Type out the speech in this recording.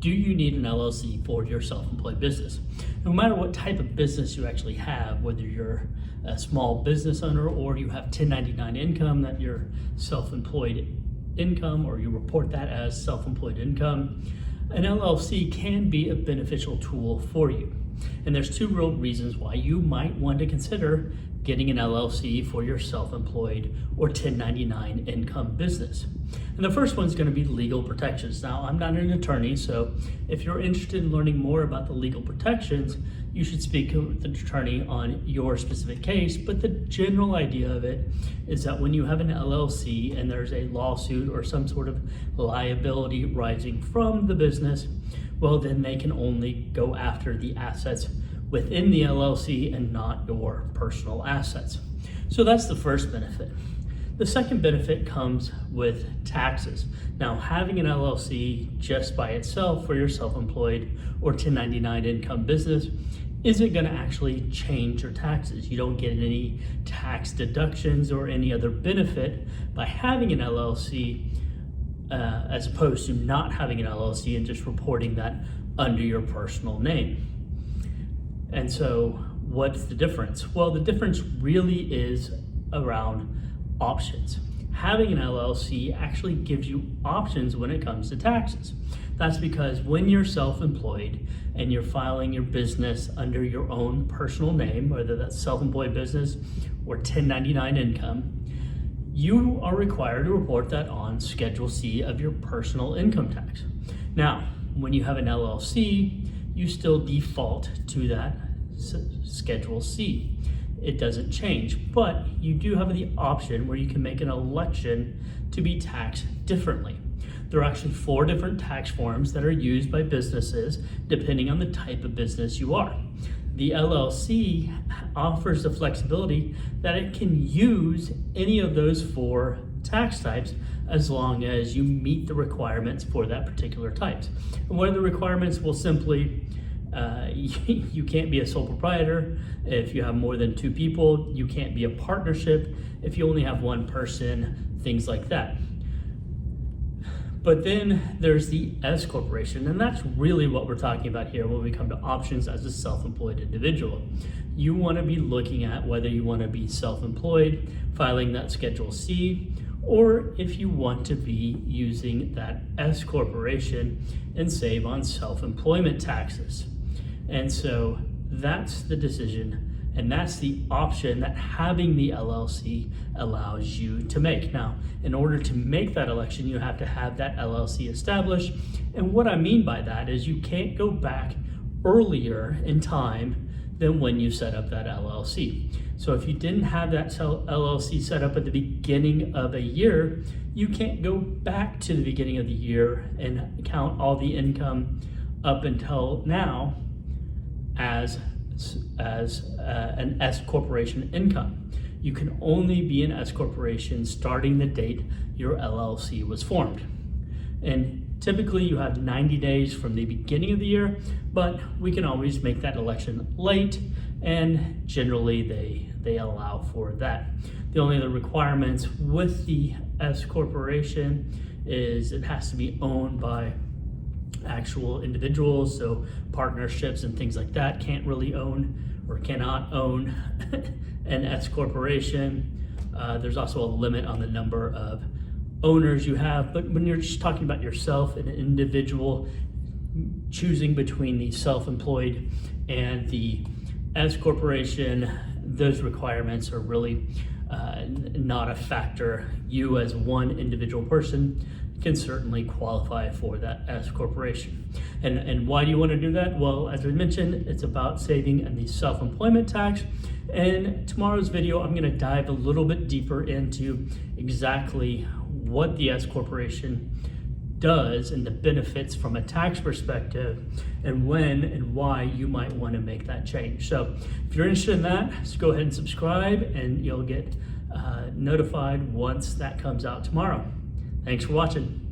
do you need an LLC for your self-employed business? No matter what type of business you actually have, whether you're a small business owner or you have 1099 income that you're self-employed income, or you report that as self-employed income, an LLC can be a beneficial tool for you. And there's two real reasons why you might want to consider getting an LLC for your self-employed or 1099 income business. And the first one's going to be legal protections. Now, I'm not an attorney, so if you're interested in learning more about the legal protections, you should speak with an attorney on your specific case. But the general idea of it is that when you have an LLC and there's a lawsuit or some sort of liability rising from the business, well, then they can only go after the assets within the LLC and not your personal assets. So that's the first benefit. The second benefit comes with taxes. Now, having an LLC just by itself for your self-employed or 1099 income business isn't going to actually change your taxes. You don't get any tax deductions or any other benefit by having an LLC as opposed to not having an LLC and just reporting that under your personal name. And so what's the difference? Well, the difference really is around options. Having an LLC actually gives you options when it comes to taxes. That's because when you're self-employed and you're filing your business under your own personal name, whether that's self-employed business or 1099 income, you are required to report that on Schedule C of your personal income tax. Now, when you have an LLC, you still default to that Schedule C. It doesn't change, but you do have the option where you can make an election to be taxed differently. There are actually 4 different tax forms that are used by businesses depending on the type of business you are. The LLC offers the flexibility that it can use any of those 4 tax types as long as you meet the requirements for that particular type. And one of the requirements will simply you can't be a sole proprietor if you have more than 2 people. You can't be a partnership if you only have 1 person, things like that. But then there's the S corporation, and that's really what we're talking about here when we come to options as a self-employed individual. You want to be looking at whether you want to be self-employed, filing that Schedule C, or if you want to be using that S corporation and save on self-employment taxes. And so that's the decision, and that's the option that having the LLC allows you to make. Now, in order to make that election, you have to have that LLC established. And what I mean by that is you can't go back earlier in time than when you set up that LLC. So if you didn't have that LLC set up at the beginning of a year, you can't go back to the beginning of the year and count all the income up until now as an S corporation income. You can only be an S corporation starting the date your LLC was formed. And typically you have 90 days from the beginning of the year, but we can always make that election late, and generally they allow for that. The only other requirements with the S corporation is it has to be owned by actual individuals, so partnerships and things like that can't really own or cannot own an S corporation. There's also a limit on the number of owners you have, but when you're just talking about yourself, an individual choosing between the self-employed and the S corporation, those requirements are really not a factor. You as one individual person can certainly qualify for that S corporation. And why do you want to do that? Well, as I mentioned, it's about saving on the self-employment tax. In tomorrow's video, I'm going to dive a little bit deeper into exactly what the S corporation does and the benefits from a tax perspective, and when and why you might want to make that change. So if you're interested in that, just go ahead and subscribe, and you'll get notified once that comes out tomorrow. Thanks for watching.